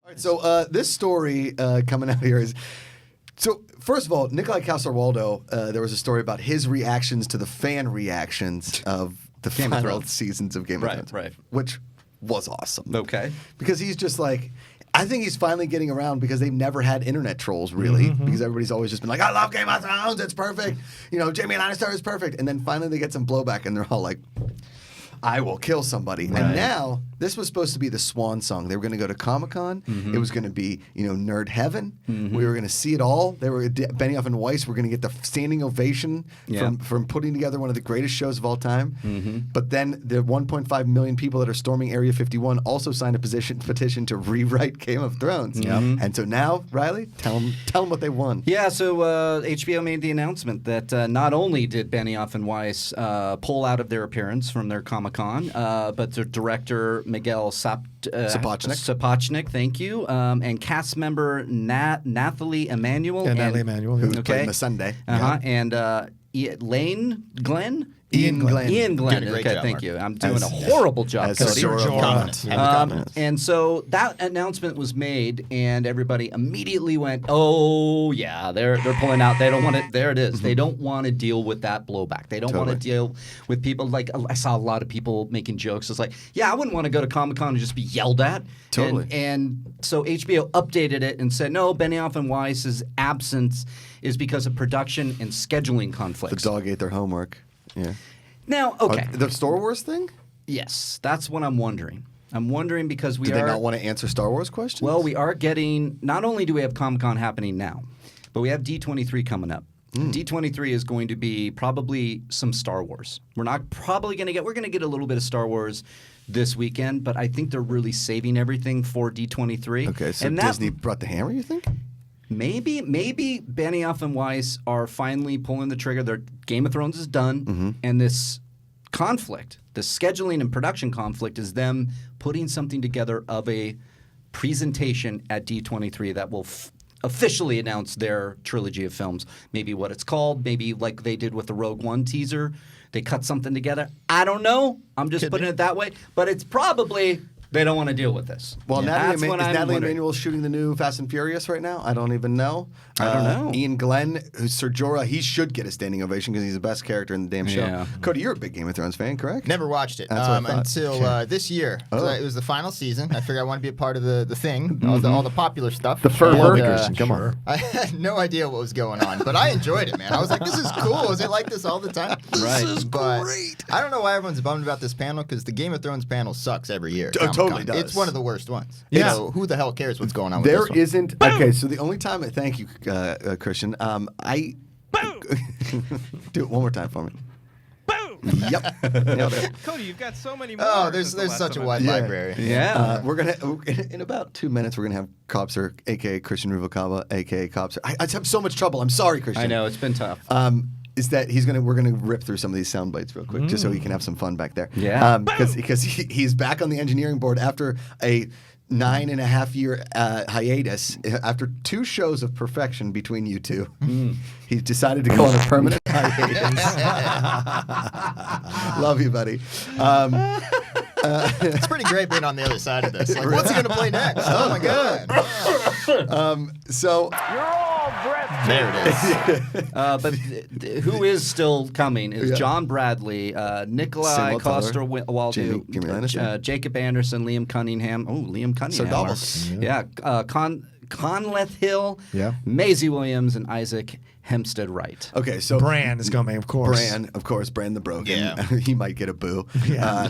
All right, so this story coming out here is... So, first of all, Nikolai Coster-Waldau, there was a story about his reactions to the fan reactions of the final seasons of Game of Thrones. Right. Which was awesome. Okay. Because he's just like... I think he's finally getting around because they've never had internet trolls, really. Because everybody's always just been like, I love Game of Thrones, it's perfect. You know, Jaime Lannister is perfect. And then finally they get some blowback and they're all like... I will kill somebody. Right. And now, this was supposed to be the swan song. They were going to go to Comic-Con. It was going to be, nerd heaven. We were going to see it all. Benioff and Weiss were going to get the standing ovation from putting together one of the greatest shows of all time. But then the 1.5 million people that are storming Area 51 also signed a petition to rewrite Game of Thrones. And so now, Riley, tell them what they won. Yeah, so HBO made the announcement that not only did Benioff and Weiss pull out of their appearance from their Comic-Con, but their director Miguel Sapochnik, thank you, and cast member Nathalie Emmanuel, who played in the Sunday, and Ian Glenn. Okay, thank you. I'm doing a horrible job, Cody. And so that announcement was made, and everybody immediately went, "Oh yeah, they're pulling out. They don't want it. There it is. They don't want to deal with that blowback. They don't want to deal with people like I saw a lot of people making jokes. It's like, yeah, I wouldn't want to go to Comic-Con and just be yelled at. Totally. And so HBO updated it and said, no, Benioff and Weiss's absence is because of production and scheduling conflicts. The dog ate their homework. Yeah. Now, okay. The Star Wars thing? Yes, that's what I'm wondering. I'm wondering because Do they not want to answer Star Wars questions? Well, we are getting... Not only do we have Comic-Con happening now, but we have D23 coming up. D23 is going to be probably some Star Wars. We're not probably going to get... We're going to get a little bit of Star Wars this weekend, but I think they're really saving everything for D23. Okay, so Disney brought the hammer, you think? Maybe Benioff and Weiss are finally pulling the trigger. Their Game of Thrones is done, and this conflict, the scheduling and production conflict, is them putting something together of a presentation at D23 that will officially announce their trilogy of films. Maybe what it's called, maybe like they did with the Rogue One teaser. They cut something together. I don't know. I'm just putting it that way. But it's probably... They don't want to deal with this. Well, Natalie Emmanuel shooting the new Fast and Furious right now? I don't even know. I don't know. Ian Glenn, who's Ser Jorah, he should get a standing ovation because he's the best character in the damn show. Yeah. Cody, you're a big Game of Thrones fan, correct? Never watched it until this year. It was the final season. I figured I want to be a part of the thing, all the popular stuff. The fervor. Come on. I had no idea what was going on, but I enjoyed it, man. I was like, this is cool. Is it like this all the time? This is great. I don't know why everyone's bummed about this panel because the Game of Thrones panel sucks every year. Totally does. It's one of the worst ones. Yeah. So who the hell cares what's going on with this one? There isn't... Okay, so the only time... Thank you, Christian. I... Do it one more time for me. Boom! Yep. Nailed it. Cody, you've got so many more. Oh, there's such a wide library. Yeah. We're going to... In about 2 minutes, we're going to have Copser, a.k.a. Christian Ruvalcaba, a.k.a. Copser. I have so much trouble. I'm sorry, Christian. I know. It's been tough. Is that we're gonna rip through some of these sound bites real quick just so he can have some fun back there. Yeah. Because he's back on the engineering board after a 9.5-year hiatus. After 2 shows of perfection between you two, he decided to go on a permanent hiatus. Love you, buddy. It's pretty great being on the other side of this. Like, what's he going to play next? Oh, my God. So You're all breath. There it is. But who is still coming is John Bradley, Nikolai Coster-Waldau, Jacob Anderson, Liam Cunningham. Oh, Liam Cunningham. Yeah. Conleth Hill, Maisie Williams, and Isaac Hempstead Wright. Okay, so Bran is coming, of course. Bran the Broken. Yeah. He might get a boo. Yeah.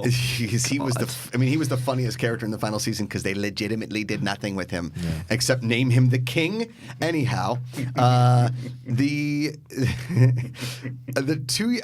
He was the funniest character in the final season because they legitimately did nothing with him except name him the king. Anyhow, I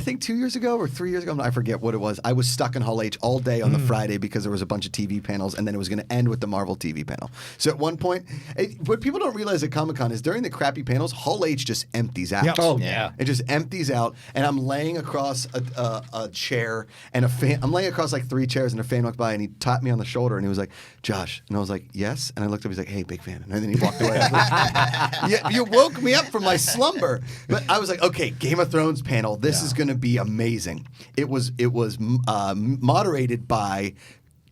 think 2 years ago or 3 years ago, I forget what it was. I was stuck in Hall H all day on the Friday because there was a bunch of TV panels, and then it was going to end with the Marvel TV panel. So at one point, what people don't realize at Comic-Con is during the crappy panels, Hall H just empties out. Oh, yeah. It just empties out, and I'm laying across a chair and a fan. I'm laying across like 3 chairs, and a fan walked by, and he tapped me on the shoulder, and he was like, "Josh," and I was like, "Yes," and I looked up. He's like, "Hey, big fan," and then he walked away. Yeah, you woke me up from my slumber, but I was like, "Okay, Game of Thrones panel. This is going to be amazing." It was moderated by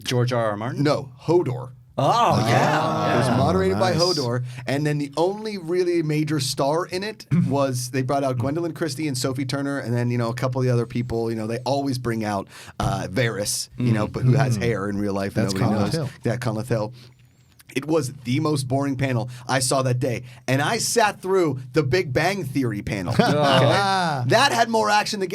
George R.R. Martin? No, Hodor. Oh, It was moderated by nice. Hodor, and then the only really major star in it was they brought out Gwendolyn Christie and Sophie Turner, and then a couple of the other people. They always bring out Varys, but who has hair in real life? That's Nobody Conleth knows. Hill. Yeah, Conleth Hill. It was the most boring panel I saw that day. And I sat through the Big Bang Theory panel. Okay? That had more action than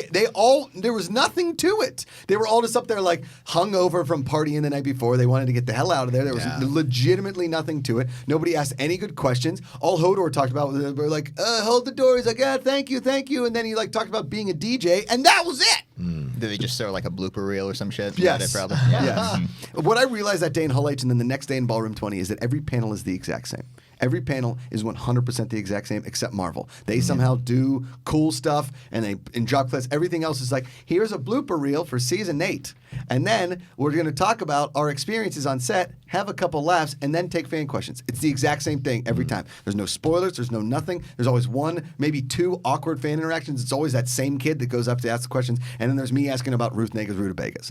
there was nothing to it. They were all just up there like hungover from partying the night before. They wanted to get the hell out of there. There was legitimately nothing to it. Nobody asked any good questions. All Hodor talked about were like, hold the door. He's like, thank you. And then he talked about being a DJ, and that was it. Did they just throw like a blooper reel or some shit? Yes. Probably. Yes. What I realized that day in Hall H and then the next day in Ballroom 20 is that every panel is the exact same. Every panel is 100% the exact same except Marvel. They somehow do cool stuff and they in drop clips. Everything else is like, here's a blooper reel for season 8. And then we're going to talk about our experiences on set, have a couple laughs, and then take fan questions. It's the exact same thing every time. There's no spoilers. There's no nothing. There's always one, maybe two awkward fan interactions. It's always that same kid that goes up to ask the questions. And then there's me asking about Ruth Nega's rutabagas.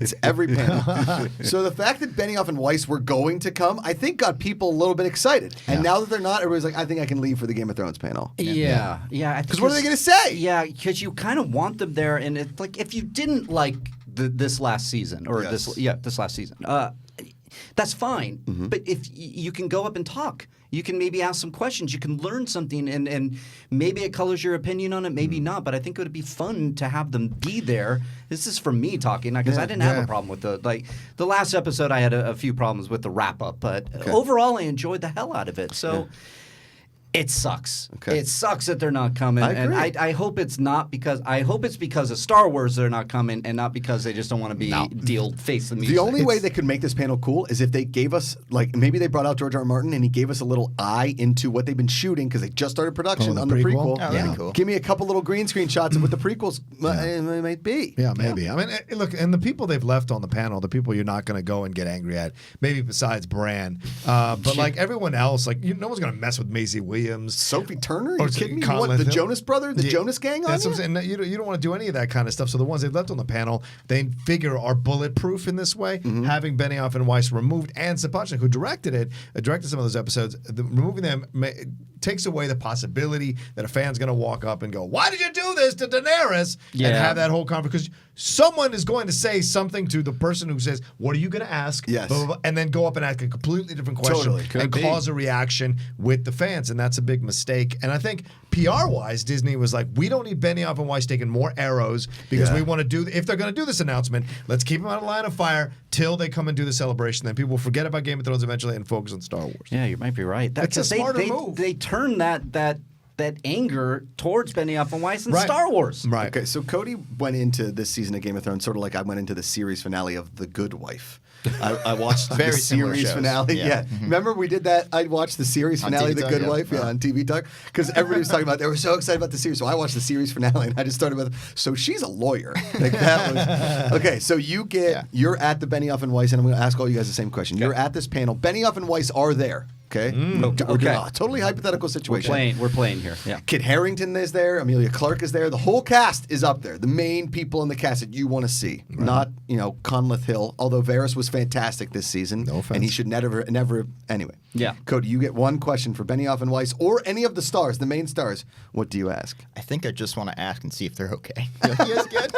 It's every panel. So the fact that Benioff and Weiss were going to come, I think got people a little bit excited. And now that they're not, everybody's like, I think I can leave for the Game of Thrones panel. Yeah. Because what are they going to say? Yeah, because you kind of want them there, and it's like if you didn't like this last season or this last season, that's fine. But if you can go up and talk, you can maybe ask some questions, you can learn something, and maybe it colors your opinion on it, maybe not. But I think it would be fun to have them be there. This is for me talking because I didn't have a problem with the last episode. I had a few problems with the wrap up, but overall I enjoyed the hell out of it. So. It sucks. Okay. It sucks that they're not coming, I agree. and I hope it's not because of Star Wars they're not coming, and not because they just don't want to be face the music. The only way they could make this panel cool is if they gave us, maybe they brought out George R. R. Martin and he gave us a little eye into what they've been shooting because they just started production the on the prequel? prequel. Oh, that'd be cool. Give me a couple little green screen shots of what the prequels might be. Yeah, maybe. I mean, look, and the people they've left on the panel, the people you're not going to go and get angry at, maybe besides Bran, but like everyone else, no one's going to mess with Maisie Williams. Sophie Turner? Are Or you kidding me? Conleth What, the Hill? Jonas brother? The Jonas gang on That's you? what I'm saying. You don't want to do any of that kind of stuff. So the ones they've left on the panel, they figure are bulletproof in this way. Having Benioff and Weiss removed, and Sapochnik, who directed some of those episodes, removing them takes away the possibility that a fan's going to walk up and go, "Why did you do this to Daenerys?" and have that whole conversation. Because someone is going to say something to the person who says, "What are you going to ask?" Yes. Blah, blah, blah, and then go up and ask a completely different question Totally. and cause a reaction with the fans, and that's a big mistake. And I think PR-wise, Disney was like, we don't need Benioff and Weiss taking more arrows because we want to do, if they're going to do this announcement, let's keep them out of line of fire till they come and do the celebration. Then people will forget about Game of Thrones eventually and focus on Star Wars. Yeah, you might be right. That's a smarter move. They turn that anger towards Benioff and Weiss in Right. Star Wars. Right. Okay, so Cody went into this season of Game of Thrones sort of like I went into the series finale of The Good Wife. I watched Very the similar series shows. finale. Yeah. Remember we did that? I watched the series On finale of TV The Talk, Good yeah. Wife on TV Talk because everybody was talking about. They were so excited about the series, so I watched the series finale and I just started with. So she's a lawyer. Like that was okay. So you're at the Benioff and Weiss, and I'm going to ask all you guys the same question. You're at this panel. Benioff and Weiss are there. Okay. We're doing a totally hypothetical situation. We're playing here. Yeah. Kit Harington is there. Amelia Clark is there. The whole cast is up there. The main people in the cast that you want to see, not Conleth Hill. Although Varys was fantastic this season, No offense. and he should never. Anyway, Yeah. Cody, you get one question for Benioff and Weiss or any of the stars, the main stars. What do you ask? I think I just want to ask and see if they're okay. You guys good?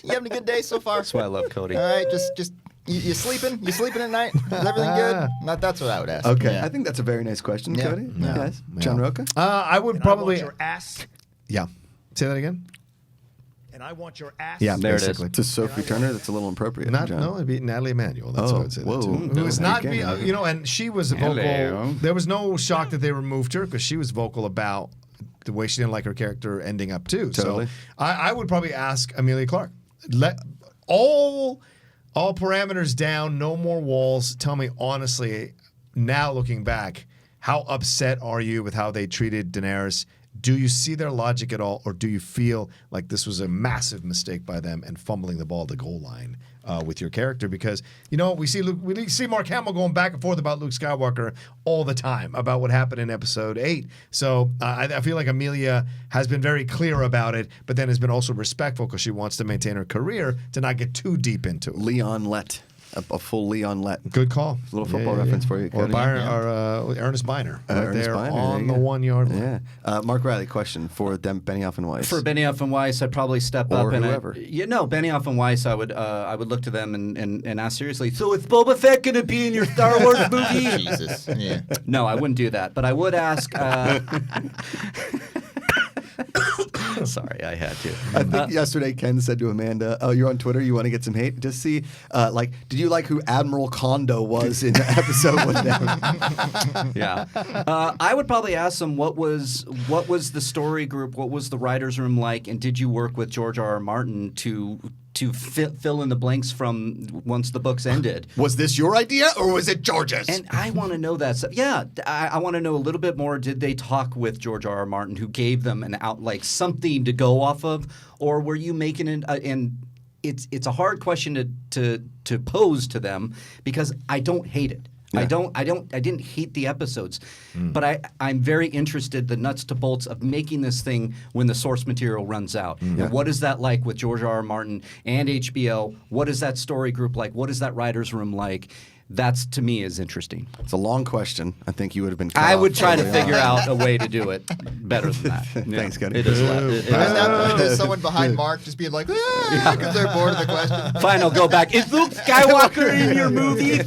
You having a good day so far? That's why I love Cody. All right, just you sleeping? You sleeping at night? Is everything good? That's what I would ask. Okay, Yeah. I think that's a very nice question, Yeah. Cody. Yeah. Yes, John Roca. I would And probably. I want your ass. Yeah. Say that again? And I want your ass. Yeah, There it is. basically. To Sophie Turner, that's a little inappropriate. Not, John. no, it'd be Natalie Emanuel. That's what I would say. whoa. That too. No, It was no, not, you can't. and she was vocal. Hello. There was no shock that they removed her because she was vocal about the way she didn't like her character ending up too. Totally. So I would probably ask Amelia Clark. Let all parameters down, no more walls. Tell me honestly, now looking back, how upset are you with how they treated Daenerys? Do you see their logic at all, or do you feel like this was a massive mistake by them and fumbling the ball at the goal line with your character? Because we see Mark Hamill going back and forth about Luke Skywalker all the time about what happened in Episode 8. So I feel like Amelia has been very clear about it, but then has been also respectful because she wants to maintain her career to not get too deep into it. Leon Lett. a full Leon Lett. Good call. Little football reference for you, Or Cody. Byron, or Ernest Biner. Right Ernest there Biner, on there the you go. 1 yard line. Yeah. Mark Riley, question for Benioff and Weiss. For Benioff and Weiss, I'd probably step Or up and whoever. Benioff and Weiss, I would look to them and ask seriously. So is Boba Fett going to be in your Star Wars movie? Jesus. Yeah. No, I wouldn't do that. But I would ask. Sorry, I had to. I think yesterday Ken said to Amanda, "Oh, you're on Twitter. You want to get some hate? Just see, did you like who Admiral Kondo was in the episode with them?" Yeah, I would probably ask them what was the story group, what was the writers' room like, and did you work with George R.R. Martin to fill in the blanks from once the books ended? Was this your idea or was it George's? And I want to know that stuff. Yeah, I want to know a little bit more. Did they talk with George R.R. Martin, who gave them something to go off of, or were you making it? And it's a hard question to pose to them because I don't hate it. Yeah. I didn't hate the episodes, but I'm very interested the nuts to bolts of making this thing when the source material runs out. And what is that like with George R.R. Martin and HBO? What is that story group like? What is that writer's room like? That's, to me, is interesting. It's a long question. I think you would have been. cut I off would try to early figure on. out a way to do it better than that. Thanks, Cody. It is. At that point, there's someone behind Mark just being like, because they're bored of the question. Fine, I'll go back. Is Luke Skywalker in your movie?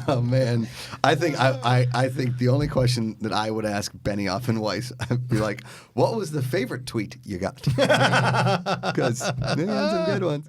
Oh man, I think the only question that I would ask Benioff and Weiss, I'd be like, "What was the favorite tweet you got?" Because some good ones.